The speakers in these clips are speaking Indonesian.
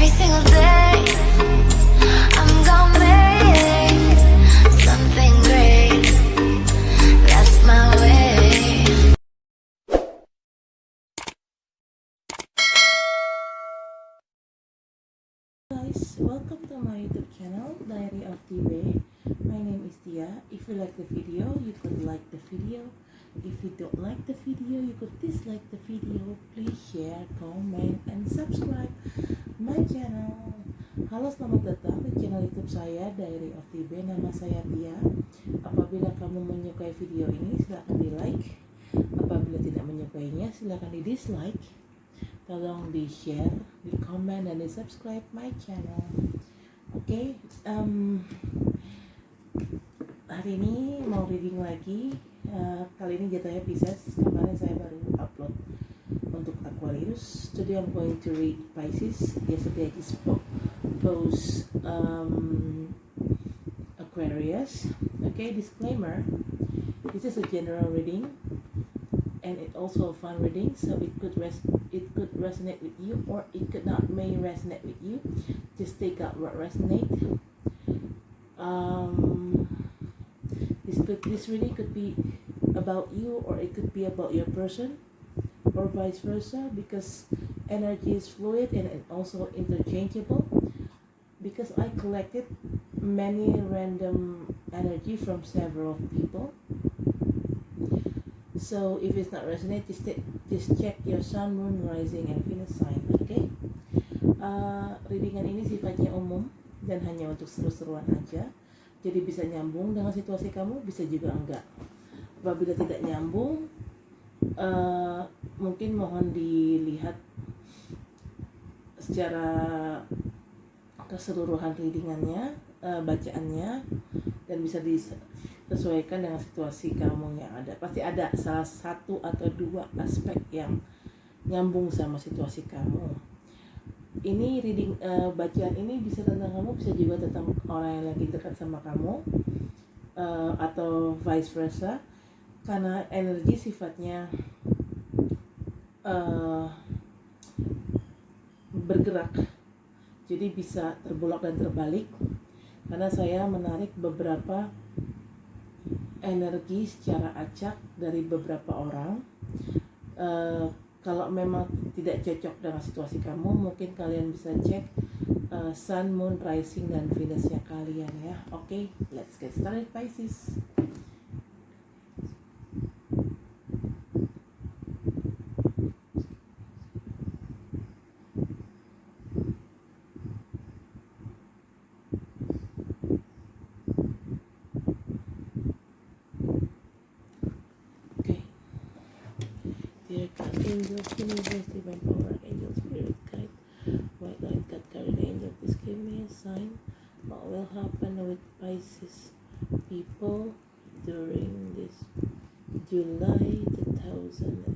every single day. I'm gonna make something great. That's my way. Guys, welcome to my YouTube channel, Diary of TB. My name is Tia. If you like the video, you could like the video. If you don't like the video, you could dislike the video. Please share, comment, and subscribe my channel. Halo, selamat datang di channel YouTube saya, Diary of TB. Nama saya Tia. Apabila kamu menyukai video ini, silahkan di like. Apabila tidak menyukainya, silahkan di dislike. Tolong di share, di comment, dan di subscribe my channel. Oke, hari ini mau reading lagi. Kali ini jatuhnya Pisces. Kemarin saya baru upload untuk Aquarius. Today I'm going to read Pisces. Yesterday I just post Aquarius. Okay, disclaimer. This is a general reading. And it also a fun reading, so it could resonate with you, or it could not may resonate with you. Just take out what resonate. This reading could be about you, or it could be about your person, or vice versa, because energy is fluid and also interchangeable. Because I collected many random energy from several people. So if it's not resonate, just check your sun, moon, rising, and Venus sign. Okay? Readingan ini sifatnya umum dan hanya untuk seru-seruan aja. Jadi bisa nyambung dengan situasi kamu, bisa juga enggak. Apabila tidak nyambung, mungkin mohon dilihat secara keseluruhan readingannya, bacaannya, dan bisa disesuaikan dengan situasi kamu yang ada. Pasti ada salah satu atau dua aspek yang nyambung sama situasi kamu. Ini reading, bacaan ini bisa tentang kamu, bisa juga tentang orang yang lagi dekat sama kamu, atau vice versa. Karena energi sifatnya bergerak, jadi bisa terbolak dan terbalik. Karena saya menarik beberapa energi secara acak dari beberapa orang. Kalau memang tidak cocok dengan situasi kamu, mungkin kalian bisa cek sun, moon, rising, dan Venusnya kalian ya. Oke, let's get started, Pisces. Dear God, angels, universe, divine power, angel, spirit, guide, white light, God, guardian angel, please give me a sign. What will happen with Pisces people during this July 2021?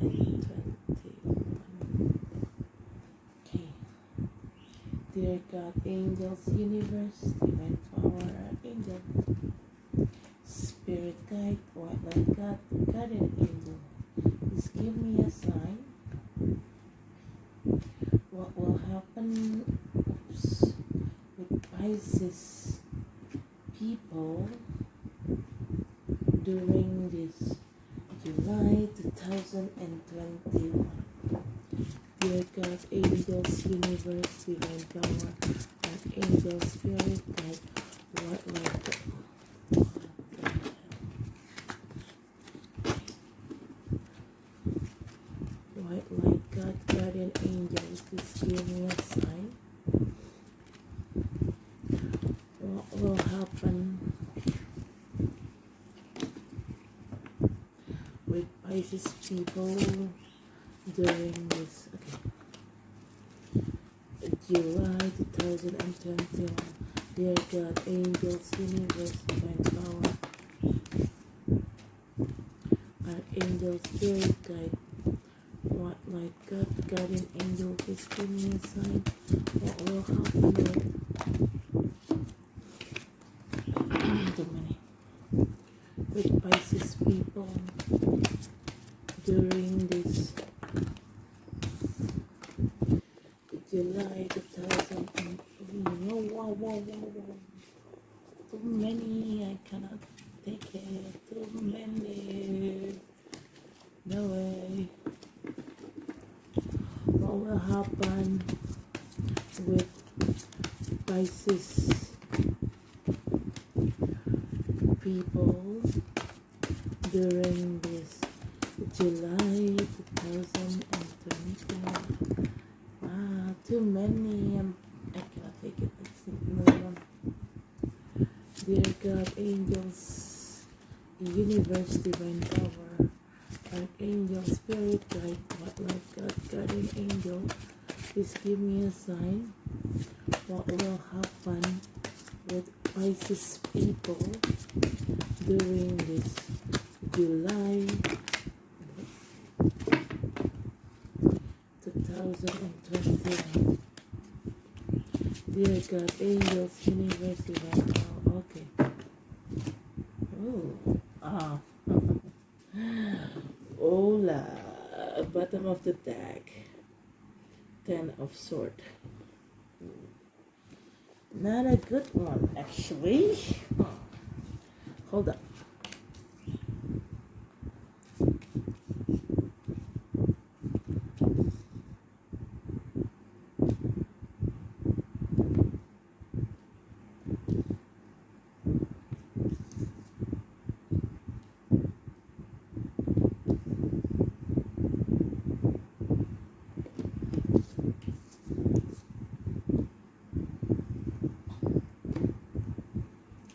Okay. Dear God, angels, universe, divine power, angel, spirit, guide, white light, God, guardian angel, please give me a sign. What will happen with Pisces people during this July 2021? Dear God, angels, universe, divine power, archangel, spirit, guide, what light, white light, God, guardian angel, please give me a sign. What will happen with Pisces people during this July 2021? Dear God, angels, universe, divine power, archangel, spirit, guide, what light, God, guardian angel, please give me a sign. What will happen with Pisces people during this July 2021? Whoa. Too many, I cannot take it. Too many. No way. What will happen with Pisces people during this July 2020? Too many. I cannot take it. I think no one. Dear God, angels, universe, divine power, archangel, spirit guide, what life, God, guardian angel, please give me a sign. What will happen with Pisces people during this July 2021? Dear God, angels, universe, divine power. Okay. Hola. Bottom of the deck. 10 of Swords. Not a good one, actually. Hold up.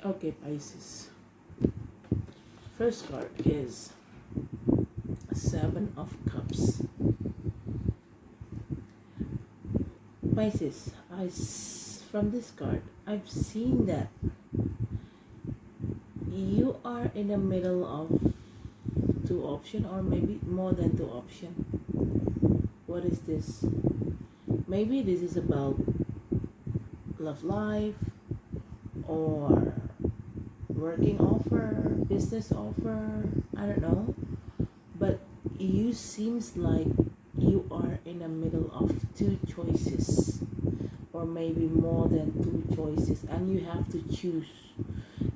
Okay, Pisces. First card is 7 of Cups. Pisces, from this card, I've seen that you are in the middle of 2 options, or maybe more than 2 options. What is this? Maybe this is about love life, or working offer, business offer, I don't know. But you seems like you are in the middle of 2 choices, or maybe more than 2 choices, and you have to choose.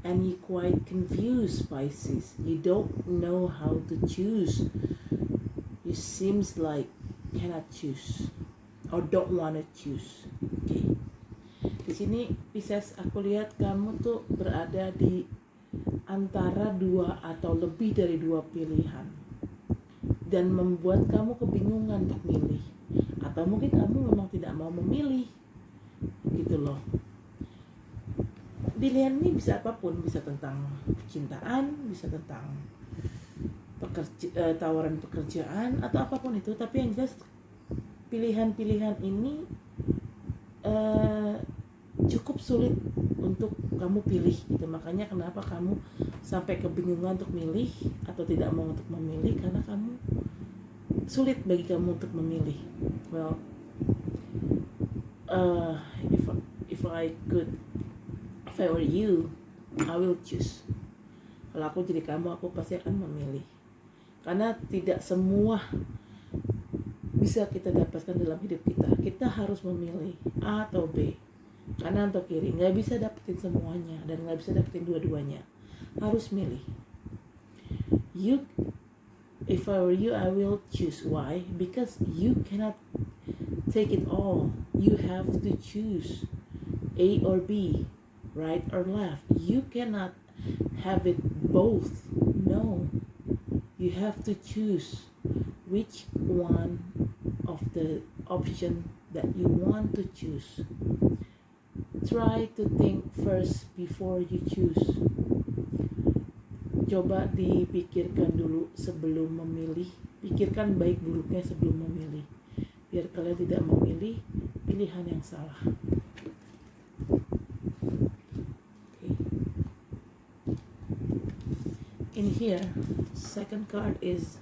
And you're quite confused, Pisces. You don't know how to choose. You seems like cannot choose, or don't want to choose. Okay. Di sini Pisces, aku lihat kamu tuh berada di antara 2 atau lebih dari 2 pilihan, dan membuat kamu kebingungan untuk milih, atau mungkin kamu memang tidak mau memilih, gitu loh. Pilihan ini bisa apapun, bisa tentang percintaan, bisa tentang tawaran pekerjaan, atau apapun itu. Tapi yang jelas pilihan-pilihan ini cukup sulit untuk kamu pilih gitu. Makanya kenapa kamu sampai kebingungan untuk milih atau tidak mau untuk memilih, karena kamu sulit bagi kamu untuk memilih. Well, if I were you, I will choose. Kalau aku jadi kamu, aku pasti akan memilih. Karena tidak semua bisa kita dapatkan dalam hidup kita. Kita harus memilih A atau B, kanan atau kiri. Nggak bisa dapetin semuanya, dan nggak bisa dapetin dua-duanya. Harus milih. If I were you, I will choose. Why? Because you cannot take it all. You have to choose A or B, right or left. You cannot have it both. No. You have to choose which one of the option that you want to choose. Try to think first before you choose. Coba dipikirkan dulu sebelum memilih. Pikirkan baik buruknya sebelum memilih, biar kalian tidak memilih pilihan yang salah. Okay. In here, second card is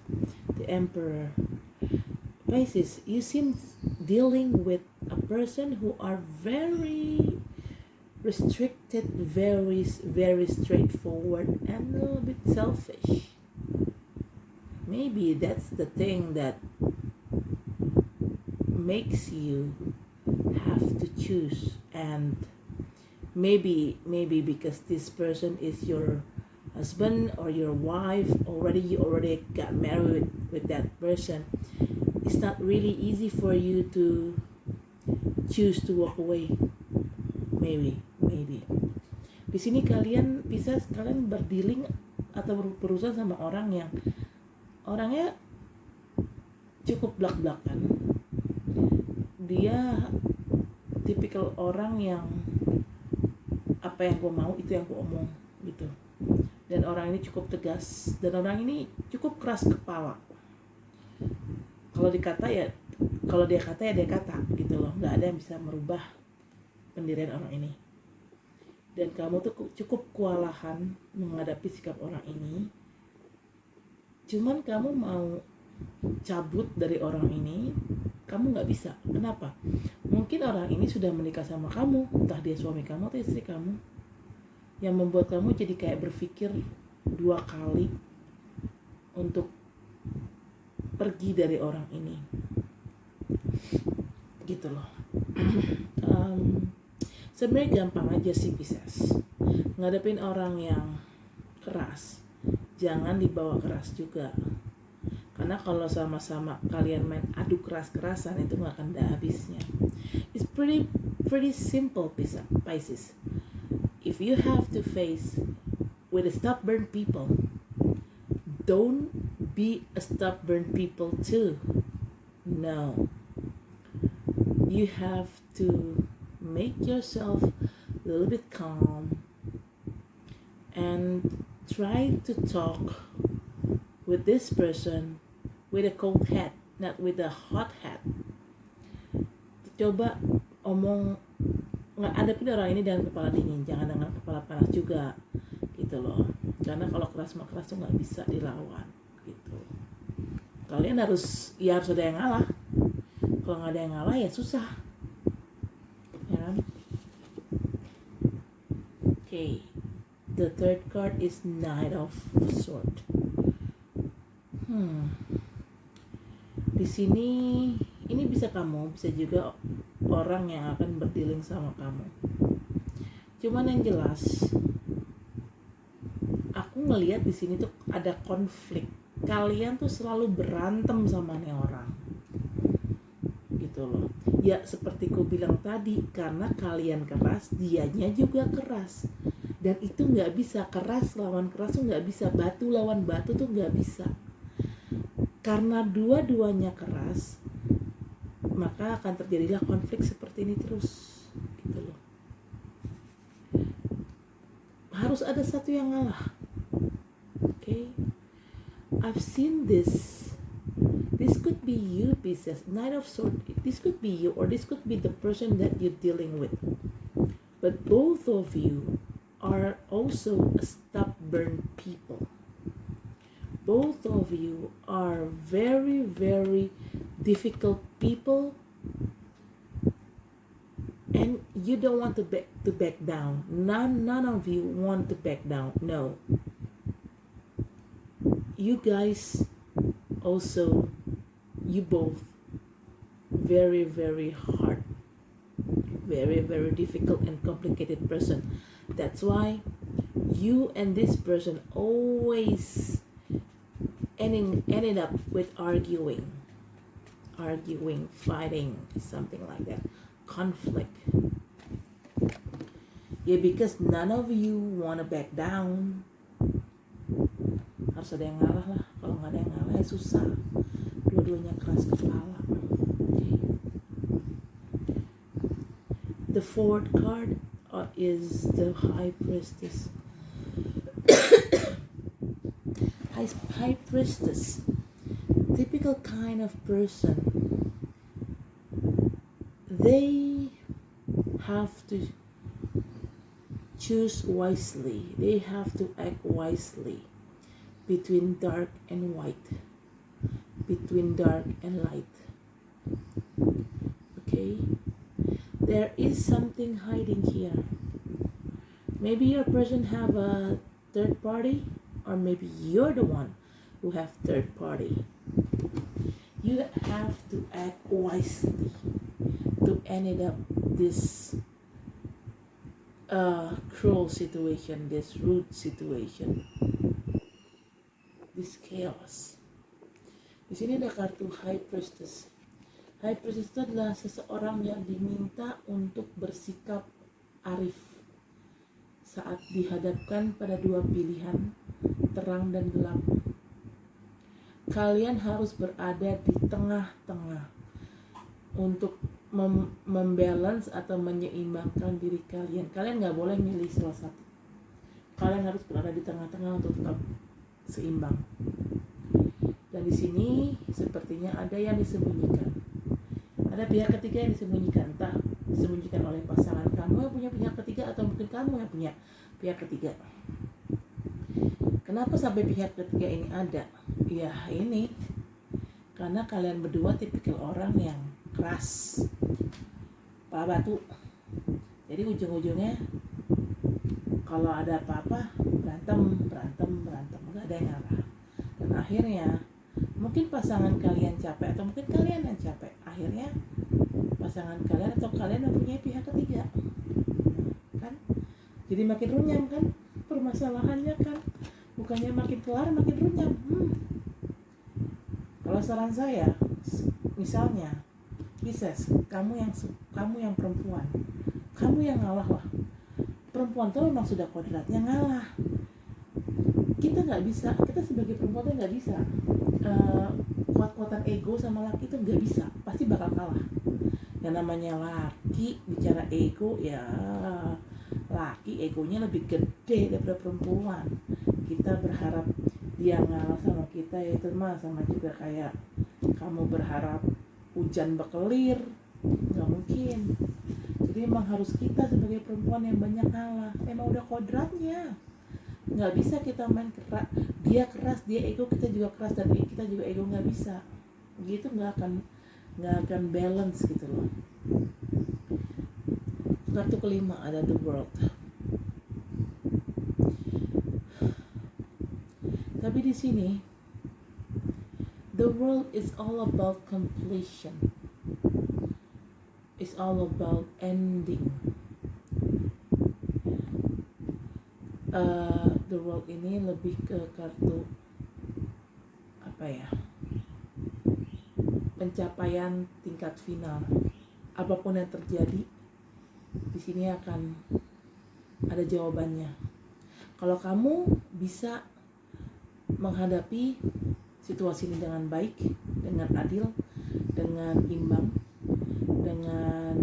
the Emperor. Pisces, you seem dealing with a person who are very restricted, very straightforward, and a little bit selfish. Maybe that's the thing that makes you have to choose. And maybe because this person is your husband or your wife already, you already got married with that person, it's not really easy for you to choose to walk away. Maybe di sini kalian berdealing atau berurusan sama orang yang orangnya cukup blak-blakan. Dia tipikal orang yang apa yang gue mau itu yang gue omong gitu. Dan orang ini cukup tegas, dan orang ini cukup keras kepala. Kalau dia kata ya dia kata gitu loh. Nggak ada yang bisa merubah pendirian orang ini. Dan kamu tuh cukup kewalahan menghadapi sikap orang ini. Cuman kamu mau cabut dari orang ini, kamu nggak bisa. Kenapa? Mungkin orang ini sudah menikah sama kamu, entah dia suami kamu atau istri kamu, yang membuat kamu jadi kayak berpikir 2 kali untuk pergi dari orang ini. Gitu loh. Sebenarnya gampang aja sih Pisces. Ngadepin orang yang keras, jangan dibawa keras juga. Karena kalau sama-sama kalian main adu keras-kerasan itu nggak akan ada habisnya. It's pretty simple Pisces. If you have to face with a stubborn people, don't be a stubborn people too. No. You have to make yourself a little bit calm and try to talk with this person with a cold head, not with a hot head. Coba ngadepin orang ini dengan kepala dingin, jangan dengan kepala panas juga gitu loh. Karena kalau keras tuh nggak bisa dilawan gitu. Kalian harus ada yang ngalah. Kalau nggak ada yang ngalah ya susah. Ya kan? Okay. The third card is Knight of Swords. Di sini ini bisa juga orang yang akan berdealing sama kamu. Cuman yang jelas, aku ngelihat di sini tuh ada konflik. Kalian tuh selalu berantem sama nih orang. Gitu loh. Ya seperti ku bilang tadi, karena kalian keras, dianya juga keras. Dan itu nggak bisa, keras lawan keras tuh nggak bisa, batu lawan batu tuh nggak bisa. Karena dua-duanya keras, maka akan terjadilah konflik seperti ini terus, gitu loh. Harus ada satu yang ngalah, okay? I've seen this. This could be you, Pisces. Knight of Swords. This could be you, or this could be the person that you're dealing with. But both of you are also stubborn people. Both of you are very, very difficult people, and you don't want to back down. None of you want to back down. No. You guys also, you both very, very hard, very, very difficult and complicated person. That's why you and this person always ended up with arguing, fighting, something like that, conflict. Yeah, because none of you want to back down. Harus ada yang ngalah lah. Kalau nggak ada yang ngalah ya susah. Dua-duanya keras kepala. Okay. The fourth card is the High Priestess. High Priestess, typical kind of person. They have to choose wisely. They have to act wisely between dark and white, between dark and light. Okay? There is something hiding here. Maybe your person have a third party, or maybe you're the one who have third party. You have to act wisely. to end up this cruel situation, this rude situation, this chaos. Di sini ada kartu High Priestess. High Priestess itu adalah seseorang yang diminta untuk bersikap arif saat dihadapkan pada dua pilihan, terang dan gelap. Kalian harus berada di tengah-tengah untuk membalance atau menyeimbangkan diri kalian. Kalian nggak boleh milih salah satu. Kalian harus berada di tengah-tengah untuk tetap seimbang. Dan di sini sepertinya ada yang disembunyikan. Ada pihak ketiga yang disembunyikan. Entah disembunyikan oleh pasangan kamu yang punya pihak ketiga atau mungkin kamu yang punya pihak ketiga. Kenapa sampai pihak ketiga ini ada? Ya ini karena kalian berdua tipikal orang yang keras, Pak Batu. Jadi ujung-ujungnya kalau ada apa-apa berantem, nggak ada yang ngalah. Dan akhirnya mungkin pasangan kalian capek atau mungkin kalian yang capek. Akhirnya pasangan kalian atau kalian mempunyai pihak ketiga, kan? Jadi makin runyam kan permasalahannya kan, bukannya makin kelar makin runyam. Kalau saran saya, misalnya Pisces, kamu yang perempuan, kamu yang ngalah lah. Perempuan tuh memang sudah kodratnya ngalah. Kita nggak bisa, kita sebagai perempuan tuh nggak bisa kuat-kuatan ego sama laki itu nggak bisa, pasti bakal kalah. Yang namanya laki bicara ego, ya laki egonya lebih gede daripada perempuan. Kita berharap dia ngalah sama kita, ya itu mah sama juga kayak kamu berharap hujan bekelir, nggak mungkin. Jadi emang harus kita sebagai perempuan yang banyak ngalah, emang udah kodratnya. Nggak bisa kita main keras, dia keras, dia ego, kita juga keras, dan kita juga ego, nggak bisa. Gitu nggak akan balance gitu loh. Kartu kelima ada The World. Tapi di sini the world is all about completion. It's all about ending. The world ini lebih ke kartu apa ya? Pencapaian tingkat final. Apapun yang terjadi, di sini akan ada jawabannya. Kalau kamu bisa menghadapi situasi ini dengan baik, dengan adil, dengan imbang, dengan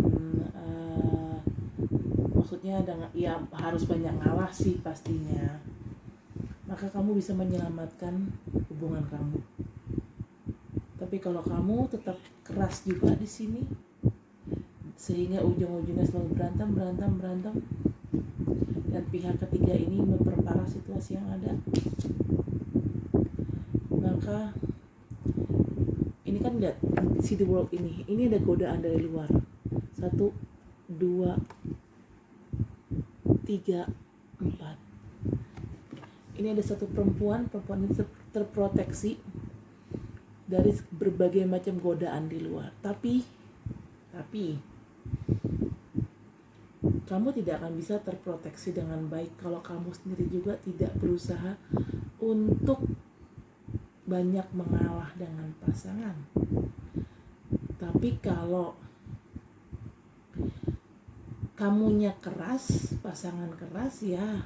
maksudnya dengan, ya harus banyak ngalah sih pastinya, maka kamu bisa menyelamatkan hubungan kamu. Tapi kalau kamu tetap keras juga di sini, sehingga ujung-ujungnya selalu berantem, dan pihak ketiga ini memperparah situasi yang ada, maka ini kan lihat si The World ini ada godaan dari luar. 1, 2, 3, 4. Ini ada satu perempuan ini terproteksi dari berbagai macam godaan di luar. Tapi kamu tidak akan bisa terproteksi dengan baik kalau kamu sendiri juga tidak berusaha untuk banyak mengalah dengan pasangan. Tapi kalau kamunya keras, pasangan keras, ya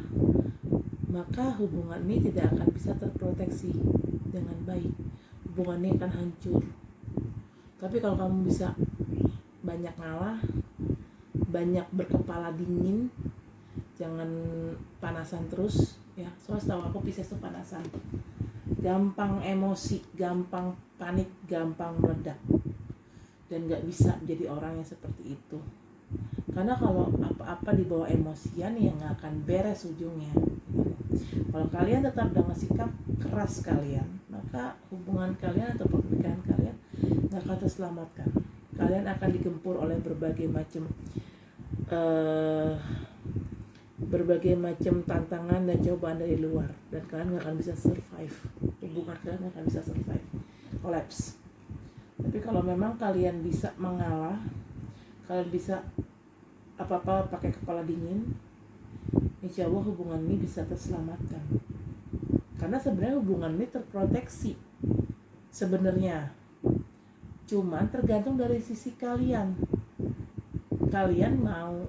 maka hubungan ini tidak akan bisa terproteksi dengan baik. Hubungan ini akan hancur. Tapi kalau kamu bisa banyak ngalah, banyak berkepala dingin, jangan panasan terus ya. Soalnya setahu aku Pisces itu panasan, gampang emosi, gampang panik, gampang meledak, dan nggak bisa menjadi orang yang seperti itu. Karena kalau apa-apa dibawa emosian ya nggak akan beres ujungnya. Kalau kalian tetap dengan sikap keras kalian, maka hubungan kalian atau pernikahan kalian nggak akan terselamatkan. Kalian akan digempur oleh berbagai macam tantangan dan cobaan dari luar, dan kalian nggak akan bisa survive. Hubungan kalian nggak akan bisa survive, collapse. Tapi kalau memang kalian bisa mengalah, kalian bisa apa-apa pakai kepala dingin, insya Allah hubungan ini bisa terselamatkan. Karena sebenarnya hubungan ini terproteksi sebenarnya, cuman tergantung dari sisi kalian. Kalian mau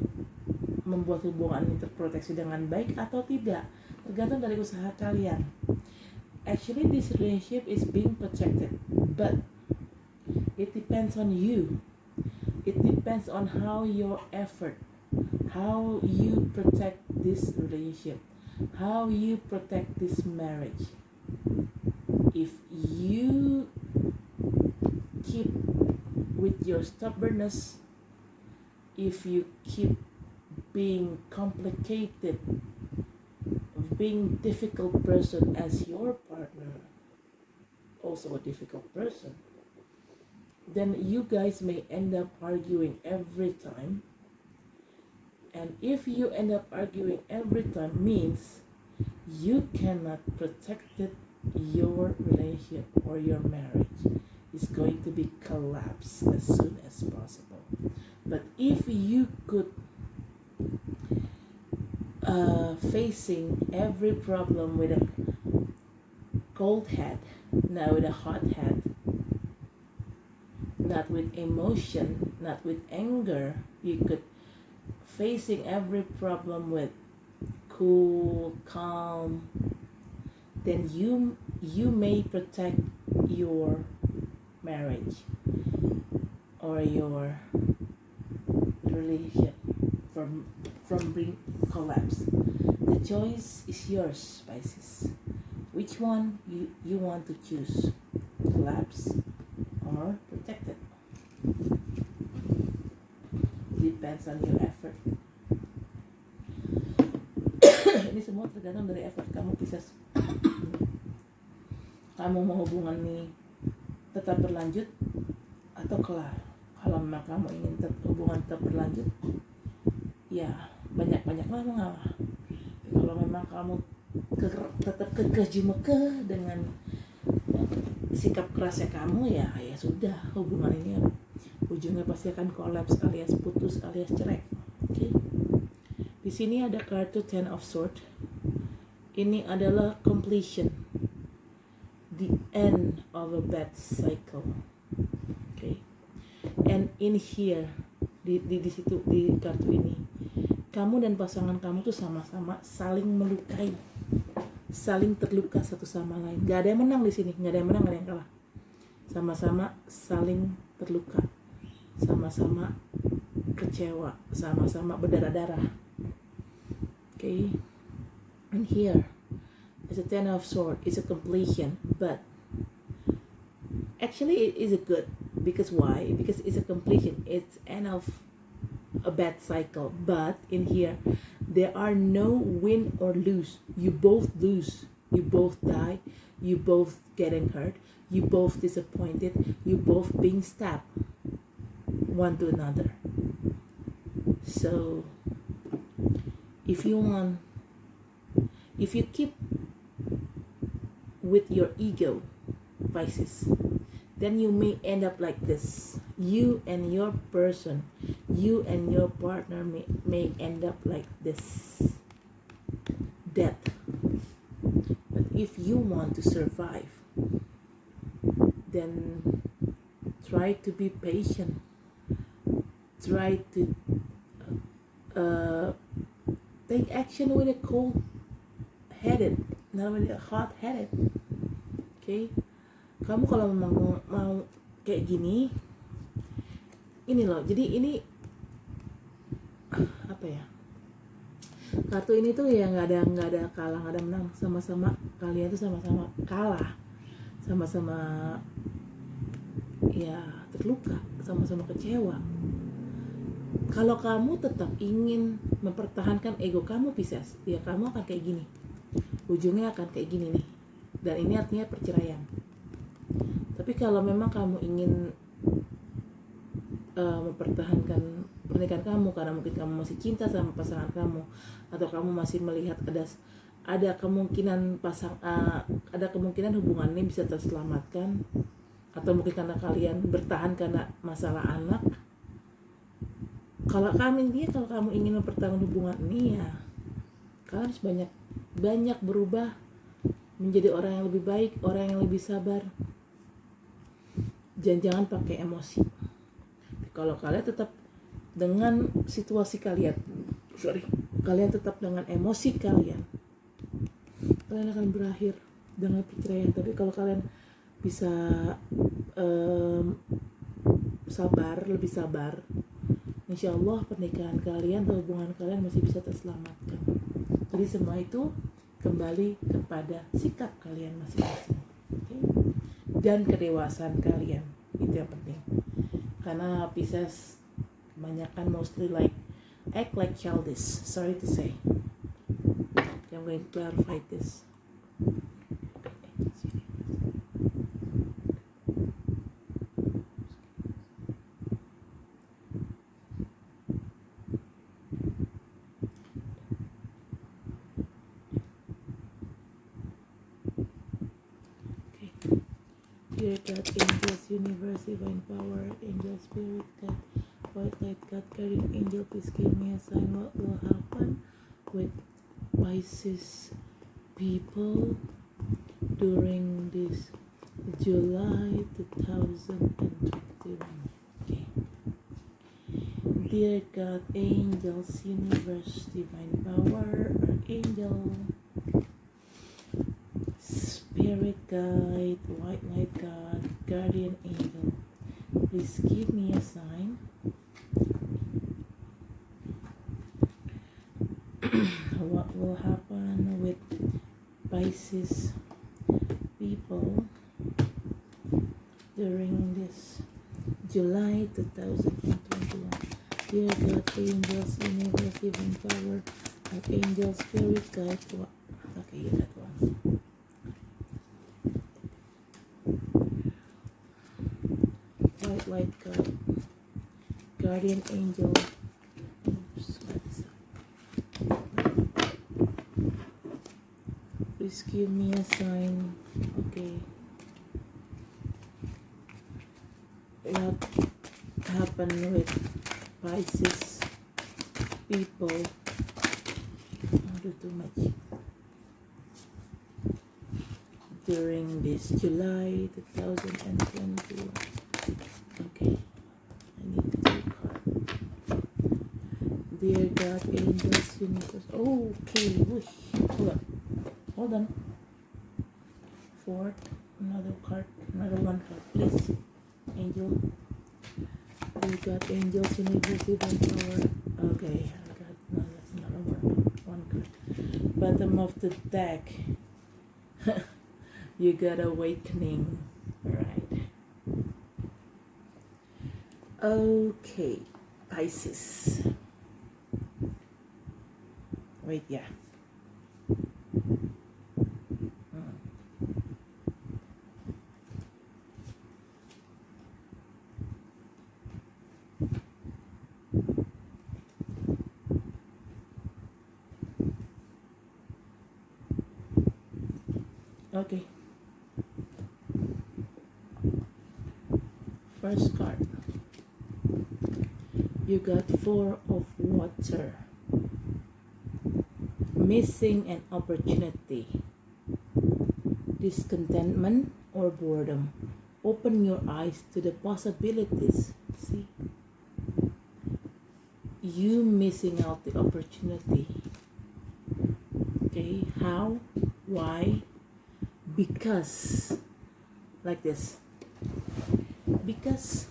membuat hubungan ini terproteksi dengan baik atau tidak, tergantung dari usaha kalian. Actually, this relationship is being protected, but it depends on you. It depends on how your effort, how you protect this relationship, how you protect this marriage. If you keep with your stubbornness, if you keep being complicated, being difficult person as your partner, also a difficult person, then you guys may end up arguing every time. And if you end up arguing every time, means you cannot protect your relationship or your marriage is going to be collapsed as soon as possible. But if you could facing every problem with a cold head, not with a hot head, not with emotion, not with anger, you could facing every problem with cool, calm, then you may protect your marriage or your relationship from being collapse. The choice is yours, Pisces. Which one you want to choose? Collapse or protect it? Depends on your effort. Ini semua tergantung dari effort kamu, Pisces. Kamu mau hubungan ini tetap berlanjut atau kelar. Kalau memang kamu ingin hubungan tetap berlanjut, ya banyak-banyaklah mengalah. Kalau memang kamu tetap kekeh jumekeh dengan sikap kerasnya kamu, ya sudah, hubungan ini ujungnya pasti akan kolaps alias putus alias cerai. Okay? Di sini ada kartu Ten of Swords. Ini adalah completion, the end of a bad cycle. Okay? And in here, di situ, di kartu ini, kamu dan pasangan kamu tuh sama-sama saling melukai, saling terluka satu sama lain. Gak ada yang menang di sini, gak ada yang menang, gak ada yang kalah. Sama-sama saling terluka, sama-sama kecewa, sama-sama berdarah-darah. Okay, and here is a Ten of Swords. It's a completion, but actually it is a good, because why? Because it's a completion. It's end of a bad cycle, but in here there are no win or lose. You both lose, you both die, you both getting hurt, you both disappointed, you both being stabbed one to another. So if you keep with your ego, Pisces, then you may end up like this. You and your person, you and your partner may end up like this. Death. But if you want to survive, then try to be patient. Try to take action with a cold-headed, not with a hot-headed. Okay? Kamu kalau memang mau kayak gini, ini loh. Jadi ini apa ya? Kartu ini tuh ya nggak ada kalah, nggak ada menang. Sama-sama kalian tuh sama-sama kalah, sama-sama ya terluka, sama-sama kecewa. Kalau kamu tetap ingin mempertahankan ego kamu, Pisces, ya kamu akan kayak gini. Ujungnya akan kayak gini nih. Dan ini artinya perceraian. Tapi kalau memang kamu ingin mempertahankan pernikahan kamu karena mungkin kamu masih cinta sama pasangan kamu, atau kamu masih melihat ada kemungkinan ada kemungkinan hubungan ini bisa terselamatkan, atau mungkin karena kalian bertahan karena masalah anak, Kalau kamu ingin mempertahankan hubungan ini ya, kalian harus banyak berubah menjadi orang yang lebih baik, orang yang lebih sabar. Jangan pakai emosi. Kalau kalian tetap dengan situasi kalian, kalian tetap dengan emosi kalian akan berakhir dengan perceraian. Tapi kalau kalian bisa lebih sabar, insya Allah pernikahan kalian atau hubungan kalian masih bisa terselamatkan. Jadi semua itu kembali kepada sikap kalian masing-masing, okay? Dan kedewasaan kalian, itu yang penting. Karena Pisces kebanyakan mostly act like childish. Sorry to say. I'm going to clarify this. Dear God, angels, universe, divine power, angel, spirit, God, white light, God, guardian angel, please give me a sign. What will happen with Pisces people during this July 2021? Okay. Dear God, angels, universe, divine power, archangel, spirit guide, white light God, guardian angel, please give me a sign. What will happen with Pisces people during this July 2021? Dear God, angels, universe, divine power, archangel, spirit guide. Okay, that one. White light God, guardian angel. Oops, what is that? Please give me a sign. Okay. What happened with Pisces people? Don't do too much. During this July 2021. Okay. I need to take card. Dear God, angels, universe. Oh, okay. Whoosh. Hold on. Fourth. Another one card, please. Angel. Dear God, angels, universe, divine power. Okay. No, that's not a one card. Bottom of the deck. You got awakening. Alright. Okay. Pisces. Wait, yeah. Okay. First card. You got Four of Water. Missing an opportunity. Discontentment or boredom. Open your eyes to the possibilities. See? You missing out the opportunity. Okay, how? Why? Because, like this. Because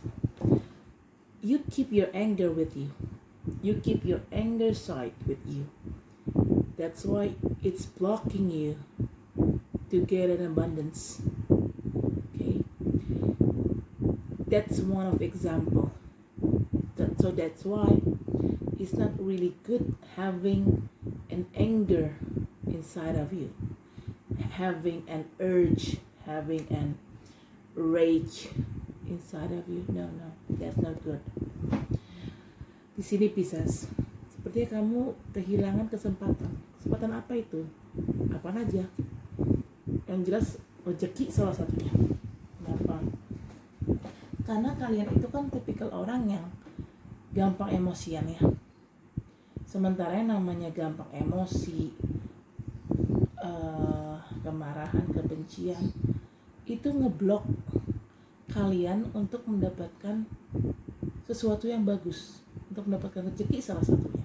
you keep your anger with you. You keep your anger side with you. That's why it's blocking you to get an abundance. Okay, that's one of example. So that's why it's not really good having an anger inside of you, having an urge, having an rage inside of you. No, that's not good. Di sini Pisces, sepertinya kamu kehilangan kesempatan. Kesempatan apa itu? Apa aja? Yang jelas rezeki salah satunya. Kenapa? Karena kalian itu kan tipikal orang yang gampang emosian ya. Sementara yang namanya gampang emosi, kemarahan, kebencian, itu ngeblok kalian untuk mendapatkan sesuatu yang bagus, untuk mendapatkan rezeki salah satunya.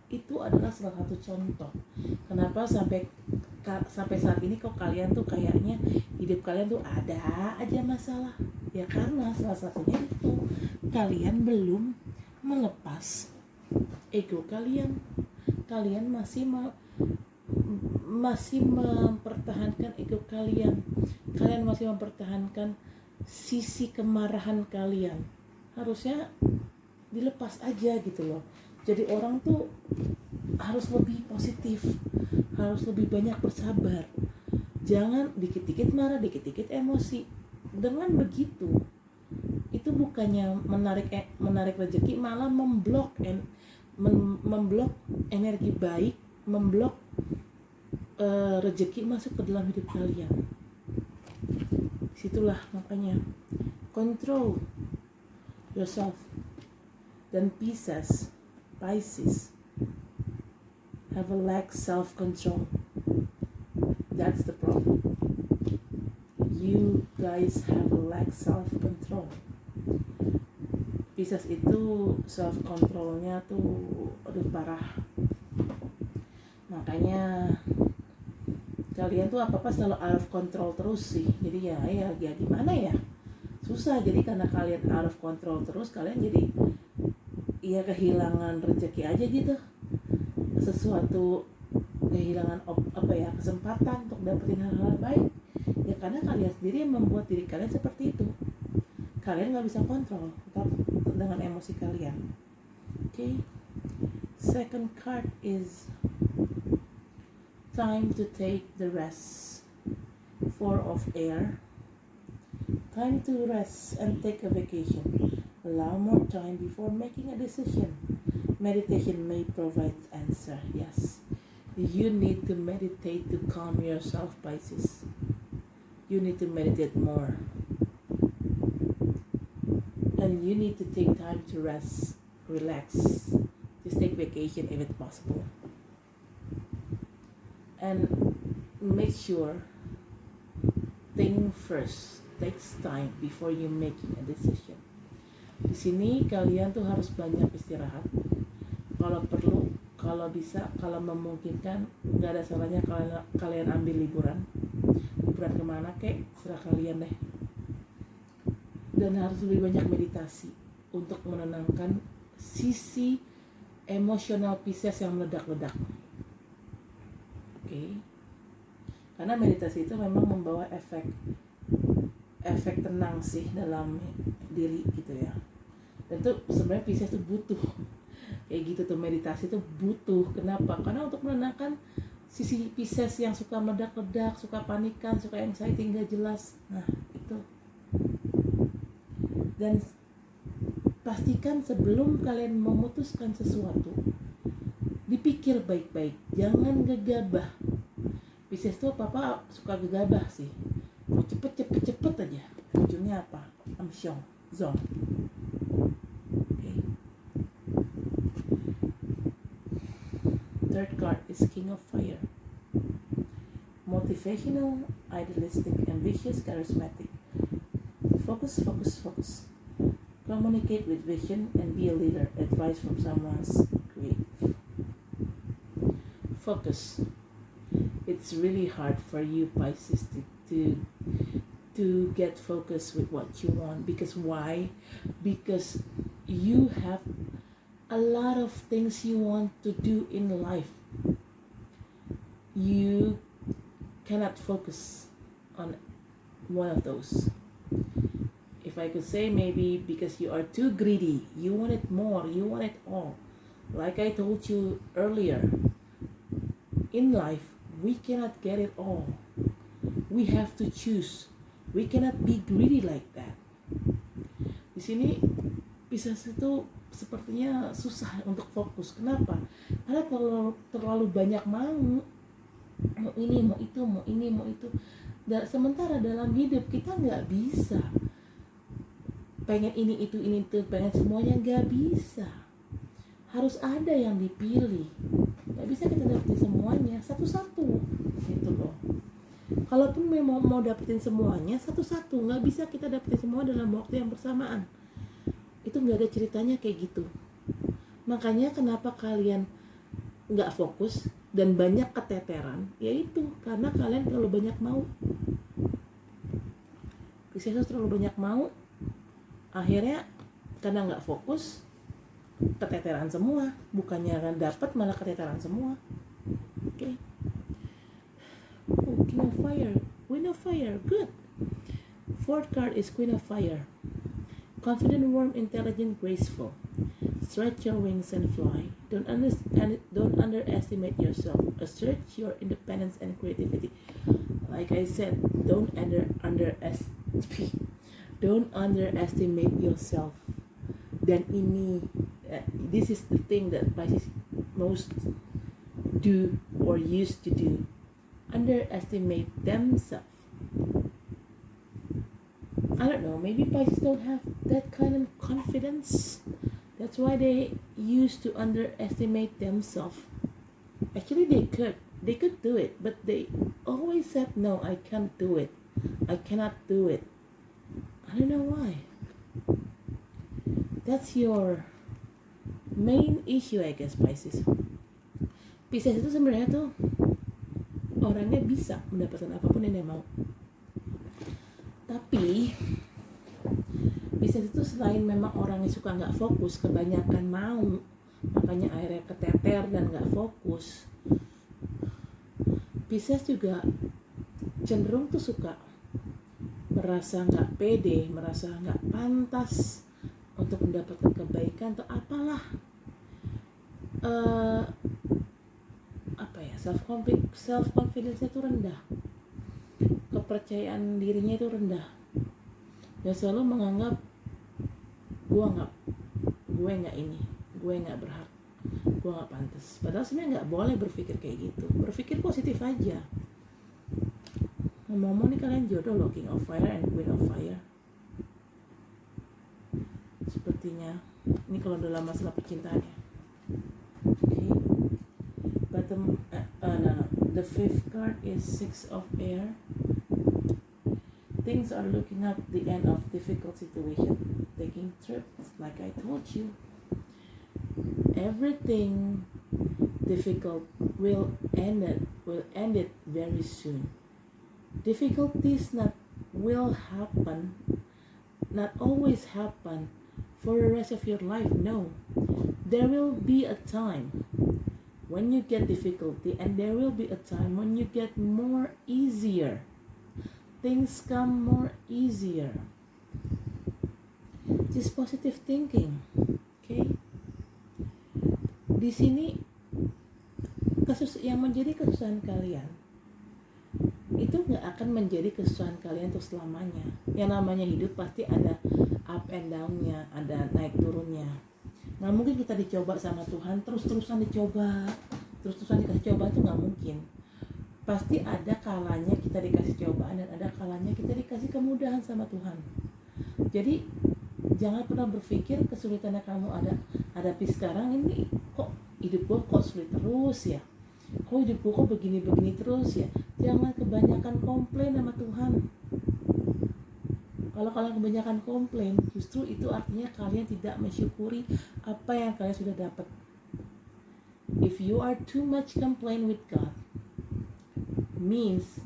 Itu adalah salah satu contoh. Kenapa sampai saat ini kok kalian tuh kayaknya hidup kalian tuh ada aja masalah? Ya karena salah satunya itu kalian belum melepas ego kalian. Kalian masih mempertahankan ego kalian. Kalian masih mempertahankan sisi kemarahan kalian. Harusnya dilepas aja gitu loh. Jadi orang tuh harus lebih positif, harus lebih banyak bersabar. Jangan dikit-dikit marah, dikit-dikit emosi. Dengan begitu, itu bukannya menarik rezeki, malah memblok energi baik, memblok rezeki masuk ke dalam hidup kalian. Situlah makanya control yourself. Dan Pisces have a lack self-control. That's the problem. You guys have a lack self-control. Pisces itu self-controlnya tuh aduh parah. Makanya kalian tuh apa-apa selalu out of control terus sih. Jadi ya gimana ya? Susah. Jadi karena kalian out of control terus, kalian jadi ya kehilangan rezeki aja gitu. Sesuatu kehilangan kesempatan untuk dapetin hal-hal baik. Ya karena kalian sendiri yang membuat diri kalian seperti itu. Kalian nggak bisa kontrol dengan emosi kalian. Okay. Second card is time to take the rest. Four of air. Time to rest and take a vacation. Allow more time before making a decision. Meditation may provide answer. Yes, you need to meditate to calm yourself, Pisces. You need to meditate more. And you need to take time to rest, relax. Just take vacation if it's possible. And make sure, think first. Takes time before you making a decision. Di sini kalian tuh harus banyak istirahat. Kalau perlu, kalau bisa, kalau memungkinkan, nggak ada salahnya kalian ambil liburan. Liburan kemana kek, serah kalian deh. Dan harus lebih banyak meditasi untuk menenangkan sisi emosional Pisces yang meledak-ledak. Oke. Karena meditasi itu memang membawa efek tenang sih dalam diri gitu ya. Dan tuh sebenarnya Pisces tuh butuh kayak gitu tuh, meditasi tuh butuh. Kenapa? Karena untuk menenangkan sisi Pisces yang suka meledak-ledak, suka panikan, suka anxiety nggak jelas. Nah itu. Dan pastikan sebelum kalian memutuskan sesuatu, dipikir baik-baik, jangan gegabah. Pisces tuh apa suka gegabah sih, mau cepet aja, ujungnya apa? Amsyong, zong. Okay. Third card is King of Fire. Motivational, idealistic, ambitious, charismatic. Focus. Communicate with vision and be a leader. Advice from someone's creative. Focus. It's really hard for you, Pisces, to get focused with what you want. Because why? Because you have a lot of things you want to do in life. You cannot focus on one of those. If I could say, maybe because you are too greedy, you want it more, you want it all. Like I told you earlier, in life, we cannot get it all. We have to choose. We cannot be greedy like that. Di sini Pisces itu sepertinya susah untuk fokus. Kenapa? Karena terlalu banyak mau ini, mau itu, mau ini, mau itu. Dan sementara dalam hidup kita nggak bisa pengen ini itu, pengen semuanya, nggak bisa. Harus ada yang dipilih. Nggak bisa kita dapetin semuanya satu-satu gitu loh. Kalaupun memang mau dapetin semuanya satu-satu, nggak bisa kita dapetin semua dalam waktu yang bersamaan. Itu nggak ada ceritanya kayak gitu. Makanya kenapa kalian nggak fokus dan banyak keteteran, yaitu karena kalian terlalu banyak mau. Pisces terlalu banyak mau, akhirnya karena nggak fokus, keteteran semua. Bukannya akan dapat, malah keteteran semua. Oke. Oh, King of Fire, Queen of Fire, good. Fourth card is Queen of Fire. Confident, warm, intelligent, graceful. Stretch your wings and fly. Don't underestimate yourself. Assert your independence and creativity. Like I said, don't underestimate yourself. Dan this is the thing that Pisces most do or used to do. Underestimate themselves. I don't know, maybe Pisces don't have that kind of confidence. That's why they used to underestimate themselves. Actually, they could do it, but they always said, no, I can't do it. I cannot do it. I don't know why. That's your main issue, I guess, Pisces. Pisces itu sebenarnya tuh orangnya bisa mendapatkan apapun yang dia mau. Tapi Pisces itu selain memang orang yang suka nggak fokus, kebanyakan mau, makanya akhirnya keteter dan nggak fokus. Pisces juga cenderung tuh suka merasa nggak pede, merasa nggak pantas untuk mendapatkan kebaikan atau apalah. Self confidence itu rendah, kepercayaan dirinya itu rendah. Dia selalu menganggap gue nggak ini, gue nggak berhak, gue nggak pantas. Padahal sebenarnya nggak boleh berpikir kayak gitu. Berpikir positif aja. Ngomong-ngomong nih, kalian jodoh loh, King of Fire and Queen of Fire. Sepertinya ini kalau dalam masalah percintaan ya. The fifth card is Six of Air. Things are looking up the end of difficult situation. Taking trips, like I told you. Everything difficult will end it very soon. Difficulties not always happen for the rest of your life. No, there will be a time when you get difficulty, and there will be a time when you get more easier. Things come more easier. Just positive thinking, okay? Di sini yang menjadi kesusahan kalian itu nggak akan menjadi kesusahan kalian untuk selamanya. Yang namanya hidup pasti ada up and down-nya, ada naik turunnya. Nggak mungkin kita dicoba sama Tuhan terus-terusan dicoba, terus-terusan dikasih coba, itu nggak mungkin. Pasti ada kalanya kita dikasih cobaan dan ada kalanya kita dikasih kemudahan sama Tuhan. Jadi jangan pernah berpikir kesulitan yang kamu hadapi sekarang ini, kok hidup gua kok sulit terus ya, kok hidup gua kok begini-begini terus ya. Jangan kebanyakan komplain sama Tuhan. Kalau kalian kebanyakan komplain, justru itu artinya kalian tidak mensyukuri apa yang kalian sudah dapat. If you are too much complain with God, means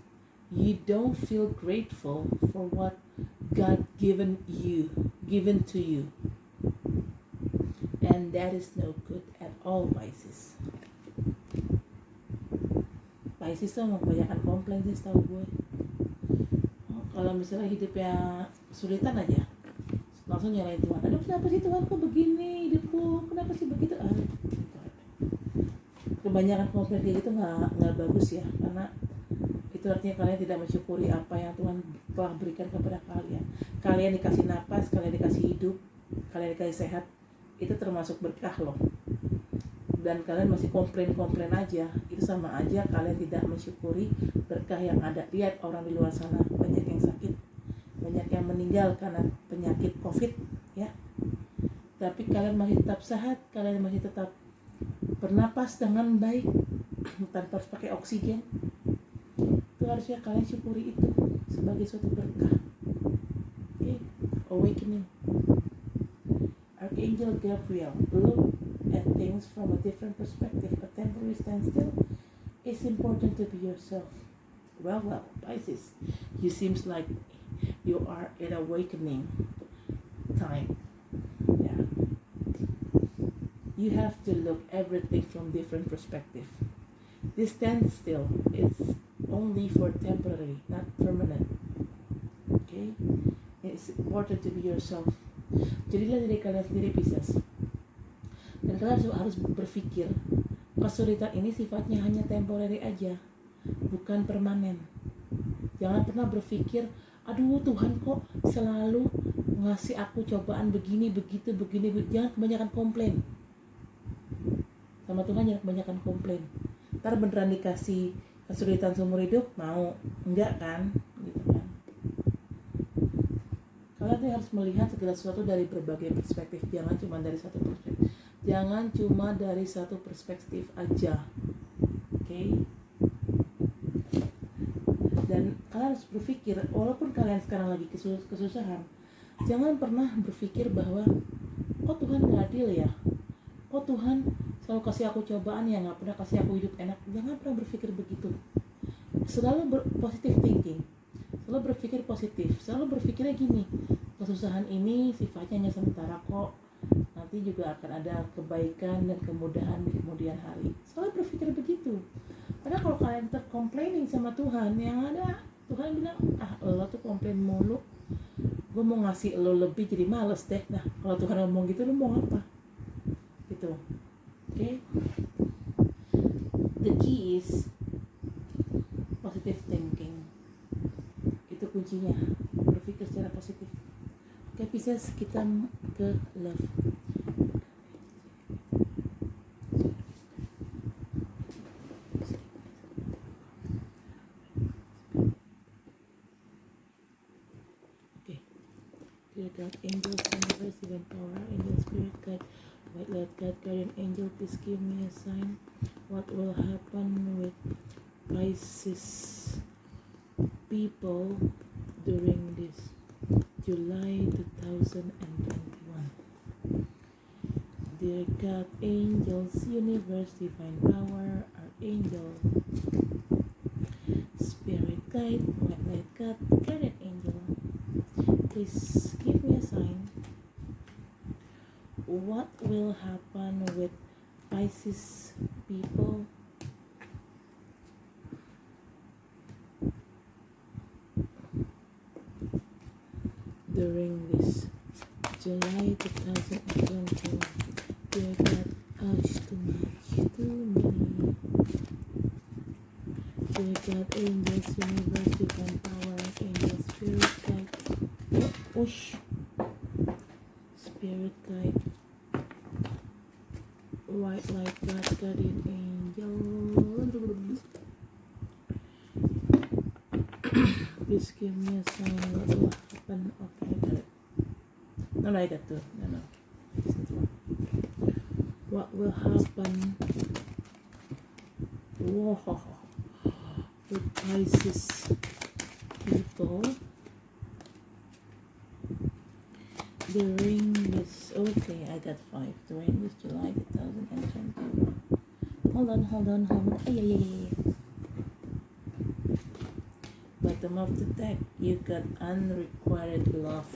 you don't feel grateful for what God given to you. And that is no good at all, Pisces. Pisces tuh kebanyakan komplain sih setahu gue. Kalau misalnya hidupnya kesulitan aja, langsung nyalain Tuhan. Aduh, kenapa sih Tuhan kok begini hidupku? Kenapa sih begitu? Kebanyakan komplain kayak gitu nggak bagus ya, karena itu artinya kalian tidak mensyukuri apa yang Tuhan telah berikan kepada kalian. Kalian dikasih napas, kalian dikasih hidup, kalian dikasih sehat, itu termasuk berkah loh. Dan kalian masih komplain aja, itu sama aja kalian tidak mensyukuri berkah yang ada. Lihat orang di luar sana, banyak yang sakit, banyak yang meninggal karena penyakit COVID. ya. Tapi kalian masih tetap sehat, kalian masih tetap bernapas dengan baik tanpa harus pakai oksigen. Itu harusnya kalian syukuri itu sebagai suatu berkah. Okay? Awakening. Archangel Gabriel, look at things from a different perspective. A temporary standstill is important to be yourself. Well, Pisces, you seems like you are in awakening time. Yeah. You have to look everything from different perspective. This standstill is only for temporary, not permanent. Okay? It's important to be yourself. Jadilah diri kalian sendiri, Pisces. Dan kalian harus berpikir kesulitan ini sifatnya hanya temporary aja, bukan permanen. Jangan pernah berpikir, aduh Tuhan kok selalu ngasih aku cobaan begini, begitu, begini. Jangan kebanyakan komplain. Sama Tuhan jangan kebanyakan komplain. Ntar beneran dikasih kesulitan seumur hidup, mau? Enggak kan? Gitu kan. Kalian harus melihat segala sesuatu dari berbagai perspektif. Jangan cuma dari satu perspektif. Jangan cuma dari satu perspektif aja. Oke? Dan kalian harus berpikir, walaupun kalian sekarang lagi kesusahan, jangan pernah berpikir bahwa kok Tuhan gak adil ya? Kok Tuhan selalu kasih aku cobaan ya, gak pernah kasih aku hidup enak? Jangan pernah berpikir begitu. Selalu positive thinking. Selalu berpikir positif. Selalu berpikirnya gini, kesusahan ini sifatnya hanya sementara kok. Nanti juga akan ada kebaikan dan kemudahan di kemudian hari. Selalu berpikir begitu. Karena kalau kalian tetap complaining sama Tuhan, yang ada Tuhan bilang, lo tuh komplain mulu, gue mau ngasih lo lebih jadi males deh. Nah, kalau Tuhan ngomong gitu, lo mau apa? Gitu. Okay? The key is positive thinking. Itu kuncinya, berpikir secara positif. Oke, Pisces, kita ke love. Oke, dear God, angels, universe, divine power, angel, spirit, guide, white light, God, guardian angel, please give me a sign. What will happen with Pisces people during this July 2021? Dear God, angels, universe, divine power, archangel, spirit guide, white light God, guardian angel, please give me a sign. What will happen with Pisces people during this July 2021? Dear God, too many. Dear God, angels, universe, divine power, angel, spirit guide, spirit guide, white light God, guardian angel, please give me a sign. What will happen? Okay, I got it. No, I got two. No. What will happen? Whoa. With Pisces people during this, okay, I got 5 during this July 2021. Hold on. Ay. Bottom of the deck, you got unrequited love.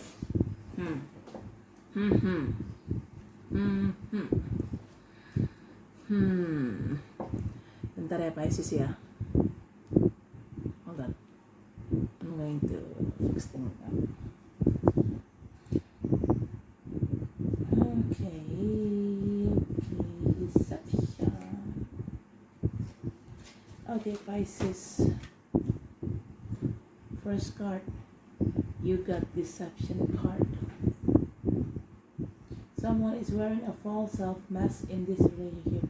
Bentar ya Pisces ya. Hold on. I'm going to fix things up. Okay, deception. Okay, Pisces. First card, you got deception card. Someone is wearing a false self mask in this relationship.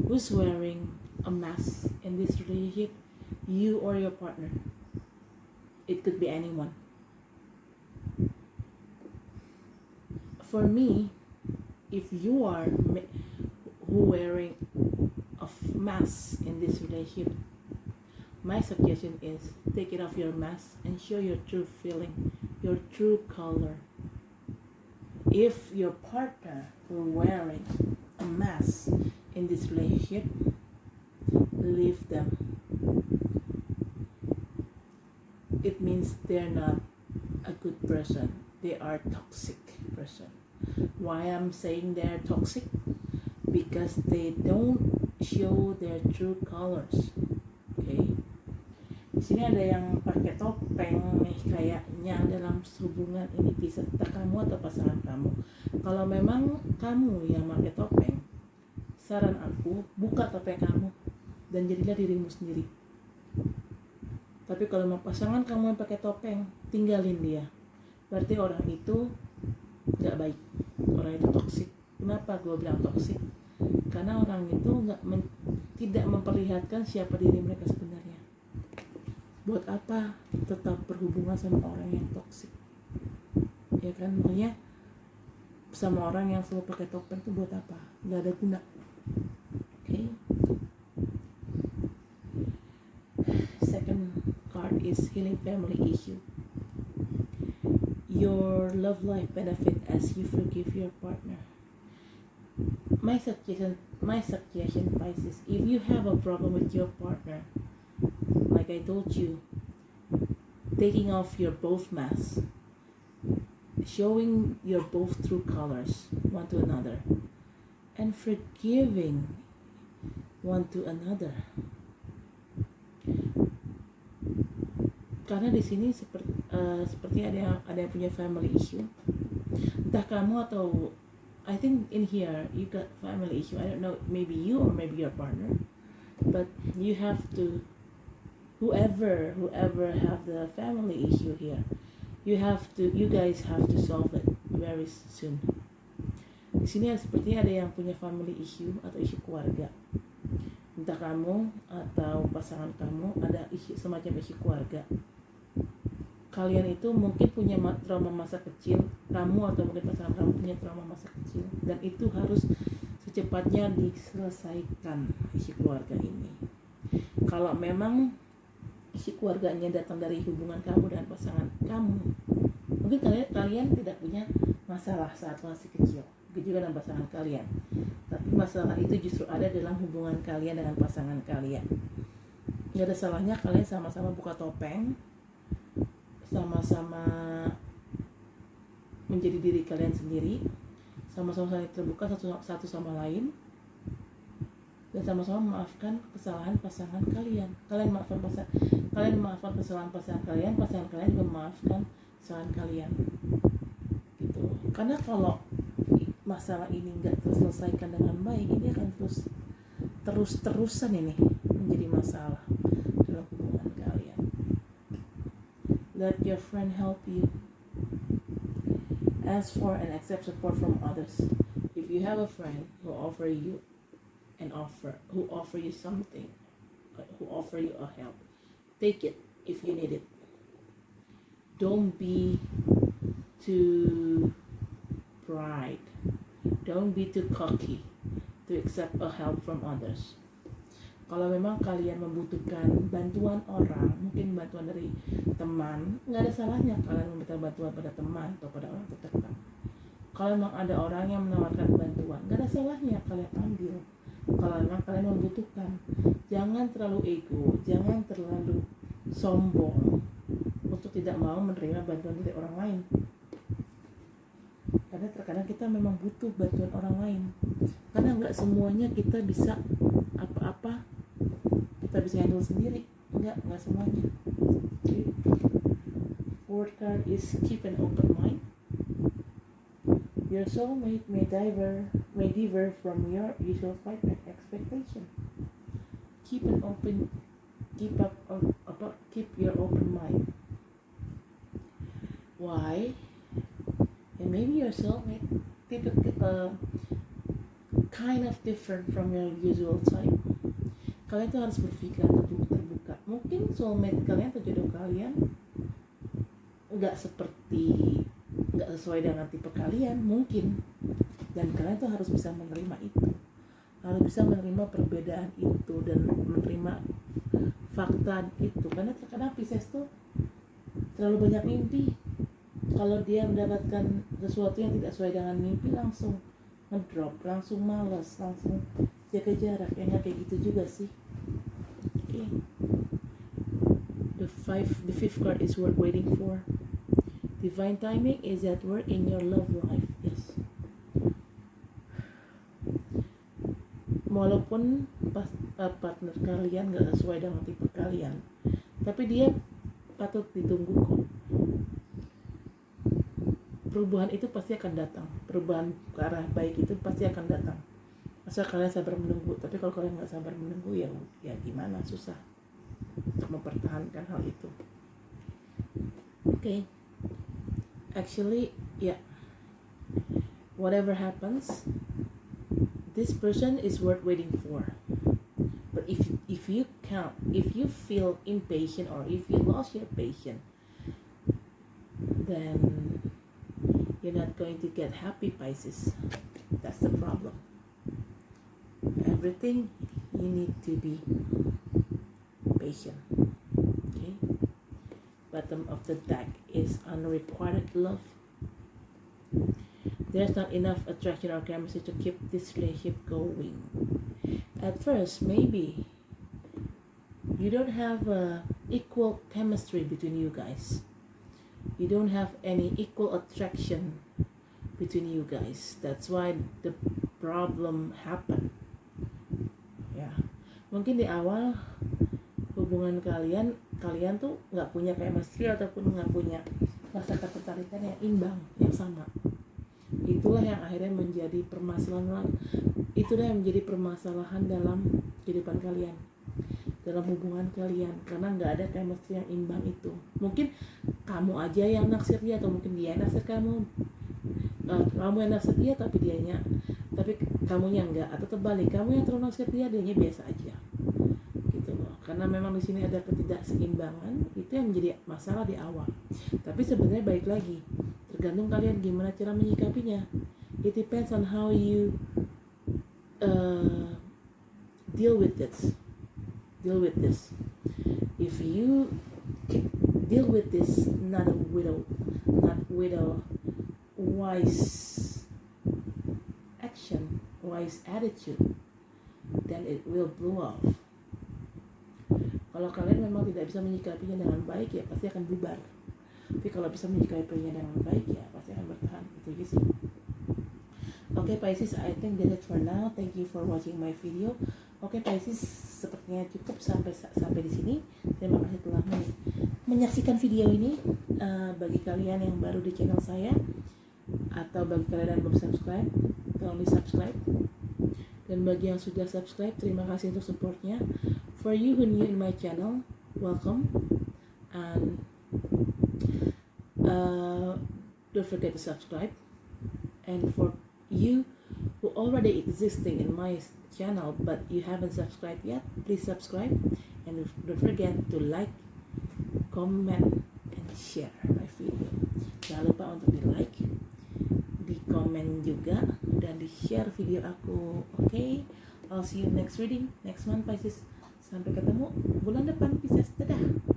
Who's wearing a mask in this relationship? You or your partner. It could be anyone. for me, if you are who wearing a mask in this relationship, my suggestion is take it off your mask and show your true feeling, your true color. If your partner were wearing a mask in this relationship, leave them. It means they're not a good person. They are toxic person. Why I'm saying they're toxic? Because they don't show their true colors. Okay. Di sini ada yang pakai topeng nih kayaknya dalam hubungan ini, bisa entah kamu atau pasangan kamu. Kalau memang kamu yang pakai topeng, saran aku buka topeng kamu dan jadilah dirimu sendiri. Tapi kalau mau pasangan kamu yang pakai topeng, tinggalin dia. Berarti orang itu nggak baik, orang itu toksik. Kenapa gue bilang toksik? Karena orang itu tidak memperlihatkan siapa diri mereka sebenarnya. Buat apa tetap berhubungan sama orang yang toksik? Ya kan, makanya sama orang yang selalu pakai topeng itu buat apa? Nggak ada guna. Okay. Second card is healing family issue. Your love life benefit as you forgive your partner. My suggestion, Pisces, if you have a problem with your partner, like I told you, taking off your both masks, showing your both true colors one to another, and forgiving one to another. Karena di sini seperti ada yang punya family issue. Entah kamu atau I think in here you got family issue. I don't know, maybe you or maybe your partner. But you have to, whoever have the family issue here, you guys have to solve it very soon. Di sini seperti ada yang punya family issue atau isu keluarga. Entah kamu atau pasangan kamu ada semacam isu keluarga. Kalian itu mungkin punya trauma masa kecil, kamu atau mungkin pasangan kamu punya trauma masa kecil, dan itu harus secepatnya diselesaikan isu keluarga ini. Kalau memang isu keluarganya datang dari hubungan kamu dengan pasangan kamu, mungkin kalian tidak punya masalah saat masih kecil, begitu juga dengan pasangan kalian. Tapi masalah itu justru ada dalam hubungan kalian dengan pasangan kalian. Gak ada salahnya kalian sama-sama buka topeng, sama-sama menjadi diri kalian sendiri, sama-sama saling terbuka satu sama lain, dan sama-sama memaafkan kesalahan pasangan kalian. Kalian maafkan kesalahan pasangan kalian juga memaafkan kesalahan kalian. Gitu. Karena kalau masalah ini nggak terselesaikan dengan baik, ini akan terus-terusan ini menjadi masalah dalam hubungan kalian. Let your friend help you. Ask for and accept support from others. If you have a friend who offer you something, who offer you a help, take it if you need it. Don't be too pride. Don't be too cocky to accept a help from others. Kalau memang kalian membutuhkan bantuan orang, mungkin bantuan dari teman, nggak ada salahnya kalian meminta bantuan pada teman atau pada orang terdekat. Kalau memang ada orang yang menawarkan bantuan, nggak ada salahnya kalian ambil. Kalau memang kalian membutuhkan, jangan terlalu ego, jangan terlalu sombong untuk tidak mau menerima bantuan dari orang lain. Karena terkadang kita memang butuh bantuan orang lain. Karena nggak semuanya kita bisa apa-apa, kita bisa handle sendiri. Nggak semuanya. Okay. Fourth card is keep an open mind. Your soulmate may differ from your usual partner expectation. Keep your open mind. Why? And maybe your soulmate kind of different from your usual type. Kalian tuh harus berpikir terbuka. Mungkin soulmate kalian atau jodoh kalian nggak seperti nggak sesuai dengan tipe kalian mungkin, dan kalian tuh harus bisa menerima itu, harus bisa menerima perbedaan itu dan menerima fakta itu. Karena terkadang Pisces tuh terlalu banyak mimpi. Kalau dia mendapatkan sesuatu yang tidak sesuai dengan mimpi, langsung ngedrop, langsung malas, langsung jaga jarak. Yang kayak gitu juga sih. Okay. The fifth card is worth waiting for. Divine timing is at work in your love life. Yes. Walaupun partner kalian gak sesuai dengan tipe kalian, tapi dia patut ditunggu kok. Perubahan itu pasti akan datang. Perubahan ke arah baik itu pasti akan datang. Asal kalian sabar menunggu. Tapi kalau kalian gak sabar menunggu, ya gimana, susah untuk mempertahankan hal itu. Okay. Actually, yeah, whatever happens, this person is worth waiting for. But if you feel impatient, or if you lost your patience, then you're not going to get happy, Pisces. That's the problem. Everything you need to be patient. Okay. Bottom of the deck is unrequited love. There's not enough attraction or chemistry to keep this relationship going. At first, maybe you don't have equal chemistry between you guys. You don't have any equal attraction between you guys. That's why the problem happened. Ya, mungkin di awal hubungan kalian tuh nggak punya chemistry ataupun nggak punya rasa ketertarikan yang imbang, yang sama. Itulah yang akhirnya menjadi permasalahan. Itulah yang menjadi permasalahan dalam kehidupan kalian, dalam hubungan kalian, karena nggak ada chemistry yang imbang itu. Mungkin kamu aja yang naksir dia, atau mungkin dia yang naksir kamu. Kamu yang naksir dia tapi kamunya enggak, atau terbalik, kamu yang terlalu naksir dia, dianya biasa aja. Gitu loh. Karena memang di sini ada ketidakseimbangan, itu yang menjadi masalah di awal. Tapi sebenarnya baik lagi, tergantung kalian gimana cara menyikapinya. It depends on how you deal with this. If you deal with this not with a wise action, wise attitude, then it will blow off. Kalau kalian memang tidak bisa menyikapinya dengan baik, ya pasti akan bubar. Tapi kalau bisa menyikapinya dengan baik, ya pasti akan bertahan. Itu aja sih. Okay, Pisces, I think that's it for now. Thank you for watching my video. Okay, Pisces, sepertinya cukup sampai di sini. Terima kasih telah menyaksikan video ini. Bagi kalian yang baru di channel saya, atau bagi kalian yang belum subscribe, tolong di subscribe. Dan bagi yang sudah subscribe, terima kasih untuk supportnya. For you who new in my channel, welcome. And don't forget to subscribe. And for you who already existing in my channel but you haven't subscribed yet, please subscribe. And don't forget to like, comment, and share my video. Jangan lupa untuk di like, di komen juga, dan di share video aku. Okay, I'll see you next reading next month, Pisces. Sampai ketemu bulan depan, Pisces. Dadah.